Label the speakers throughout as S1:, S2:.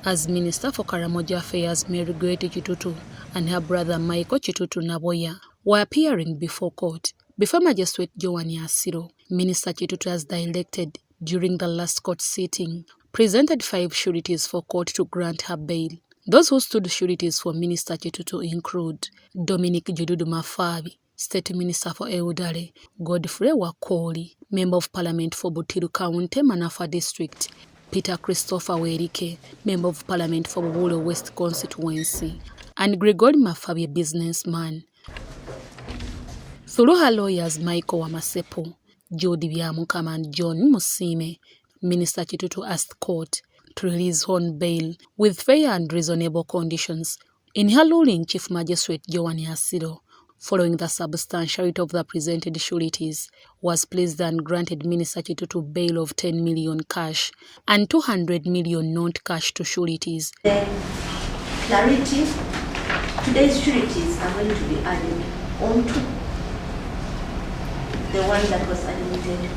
S1: As Minister for Karamoja Affairs Mary Kitutu and her brother Michael Kitutu Naboya were appearing before court. Before Magistrate Joani Asiro, Minister Kitutu, as directed during the last court sitting, presented 5 sureties for court to grant her bail. Those who stood sureties for Minister Kitutu include Dominic Jududu Mafabi, State Minister for Eudale, Godfrey Wakoli, Member of Parliament for Butiru County, Manafa District, Peter Christopher Werike, Member of Parliament for Buluwayo West Constituency, and Gregory Mafabi, businessman. Through her lawyers Michael Wamasepo, Jody Byamukama and John Musime, Minister Kitutu asked court to release on bail with fair and reasonable conditions. In her ruling, Chief Magistrate Joani Asiro, following the substantiality of the presented sureties, was pleased and granted Minister Kitutu bail of 10 million cash and 200 million not-cash to sureties.
S2: Clarity, today's sureties are going to be added onto the one that was admitted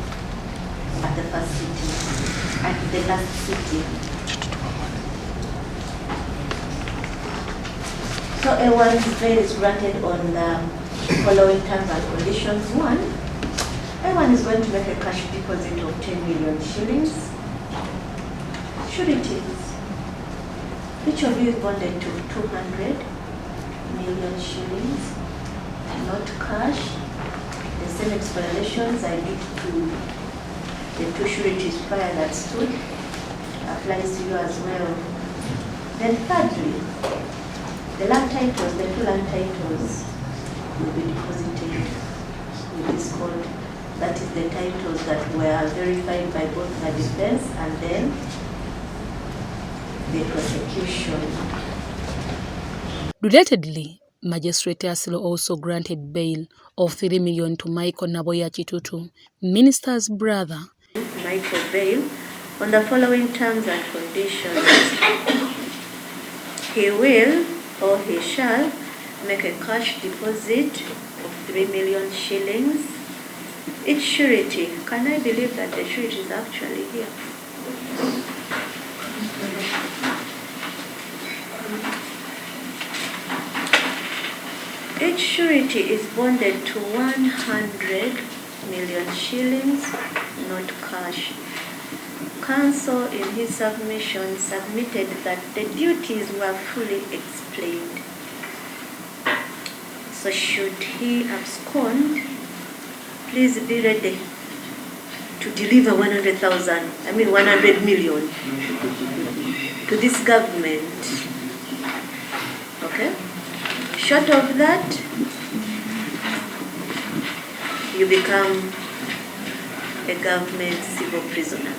S2: at the first sitting, at the last sitting. So A1's bail is granted on the following terms and conditions. 1, A1 is going to make a cash deposit of 10 million shillings. Sureties, each of you is bonded to 200 million shillings, not cash. The same explanations I did to the 2 sureties prior that stood applies to you as well. Then thirdly, the land titles, the 2 land titles will be deposited with this code. That is the titles that were verified by both the defense and then the prosecution.
S1: Relatedly, Magistrate Asilo also granted bail of 3 million to Michael Naboya Kitutu, Minister's brother.
S2: Michael bail on the following terms and conditions. He will or he shall make a cash deposit of 3 million shillings. Each surety, can I believe that the surety is actually here? Each surety is bonded to 100 million shillings, not cash. Counsel in his submission submitted that the duties were fully explained. So should he abscond, please be ready to deliver 100 million to this government. Okay? Short of that, you become a government civil prisoner.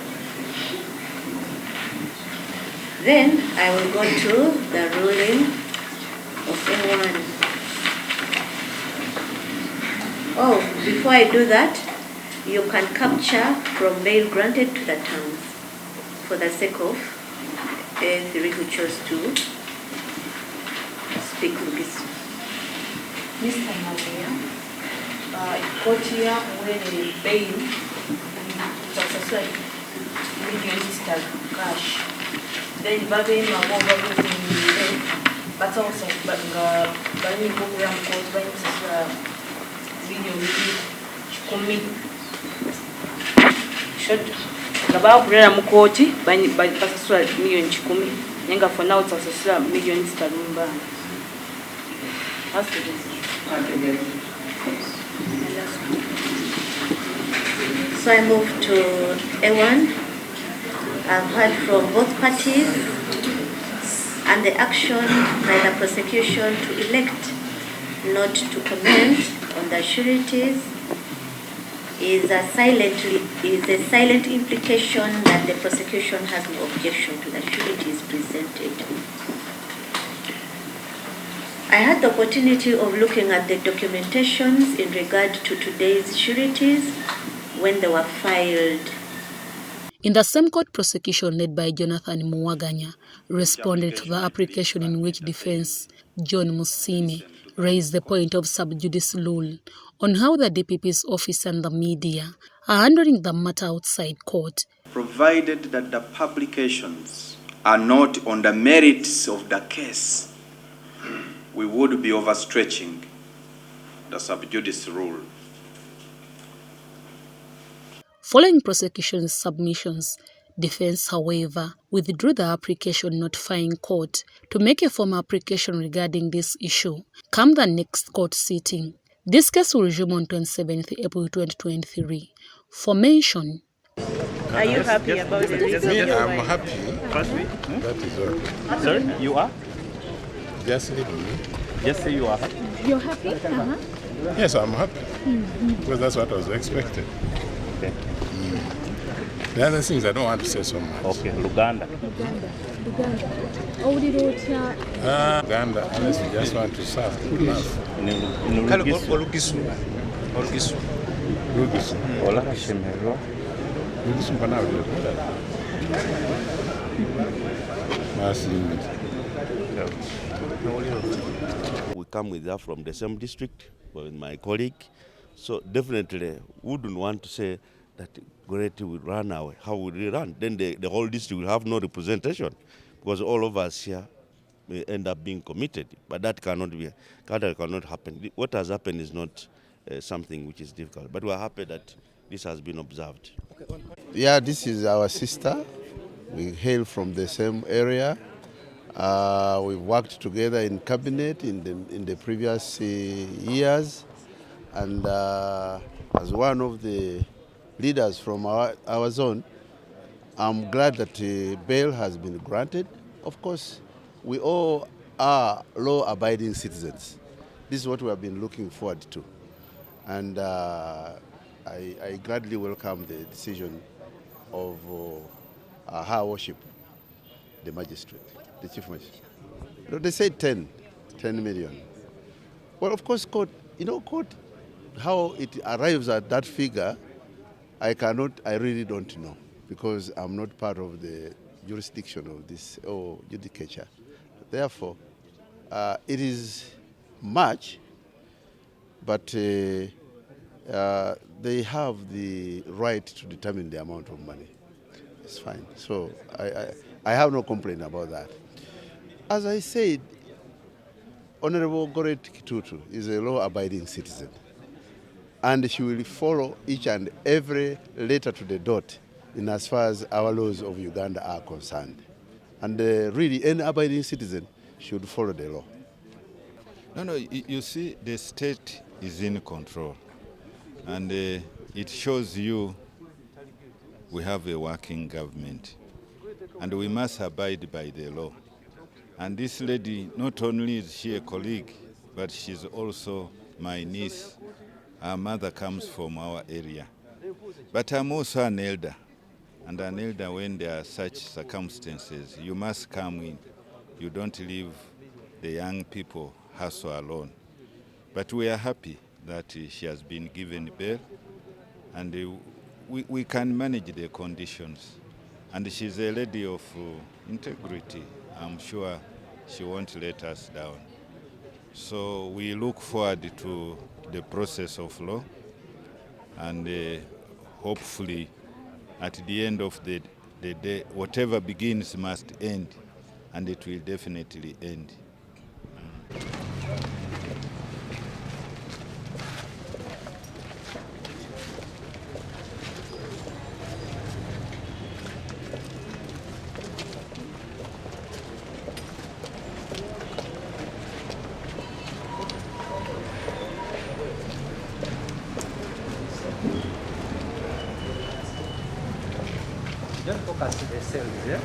S2: Then I will go to the ruling of A1. Oh, before I do that, you can capture from bail granted to the terms for the sake of A3 who chose to speak with this.
S3: Mr. Naboya, koti ya mwene bail tutasasula millions cash. Then babe mabomba kuzindile batawusa nga bani bobu ya mkoti bani sasula million 10. Shot ngaba kurera mukoti bani basasula million 10 nenga for now tutasasula millions talumba. That's the
S2: So I move to A1. I've heard from both parties and the action by the prosecution to elect not to comment on the sureties is a silent implication that the prosecution has no objection to the sureties presented. I had the opportunity of looking at the documentations in regard to today's sureties when they were filed.
S1: In the same court, prosecution led by Jonathan Muwaganya responded to the application in which defense John Musime raised the point of sub judice rule on how the DPP's office and the media are handling the matter outside court.
S4: Provided that the publications are not on the merits of the case, we would be overstretching the sub judice rule.
S1: Following prosecution's submissions, defense, however, withdrew the application notifying court to make a formal application regarding this issue come the next court sitting. This case will resume on 27th April 2023. For mention,
S3: Are you happy about the reason?
S5: Me, I'm happy. That is all.
S6: Sir, you are?
S5: Just leave me.
S6: Just say you are happy.
S7: You're happy?
S5: Yes, I'm happy. Because that's what I was expecting.
S6: Okay.
S5: The other things I don't want to say so much.
S6: Okay, Luganda.
S7: Uganda. Owulira otya?
S5: Uganda, unless you just want to serve. Good enough.
S8: Olugisu.
S6: Olakashemererwa.
S5: Lugisu mpana ulikuda.
S9: We come with her from the same district, with my colleague. So definitely, we wouldn't want to say that Goretti will run away. How would he run? Then the whole district will have no representation, because all of us here may end up being committed. But that cannot happen. What has happened is not something which is difficult. But we are happy that this has been observed.
S10: Yeah, this is our sister. We hail from the same area. We've worked together in cabinet in the previous years, and as one of the leaders from our zone, I'm glad that bail has been granted. Of course, we all are law-abiding citizens. This is what we have been looking forward to, and I gladly welcome the decision of Her Worship, the magistrate, the chief magistrate. You know, they said 10 million. Well, of course, court, how it arrives at that figure, I really don't know, because I'm not part of the jurisdiction of this judicature. Therefore, it is much, but they have the right to determine the amount of money. It's fine. So I have no complaint about that. As I said, Honorable Goretti Kitutu is a law-abiding citizen, and she will follow each and every letter to the dot in as far as our laws of Uganda are concerned. And really, any abiding citizen should follow the law.
S11: No, you see, the state is in control, and it shows you we have a working government, and we must abide by the law. And this lady, not only is she a colleague, but she's also my niece. Her mother comes from our area. But I'm also an elder, and an elder, when there are such circumstances, you must come in. You don't leave the young people hustle alone. But we are happy that she has been given bail, and we can manage the conditions. And she's a lady of integrity. I'm sure she won't let us down. So we look forward to the process of law, and hopefully at the end of the day, whatever begins must end, and it will definitely end.
S8: Don't focus the cells, yeah?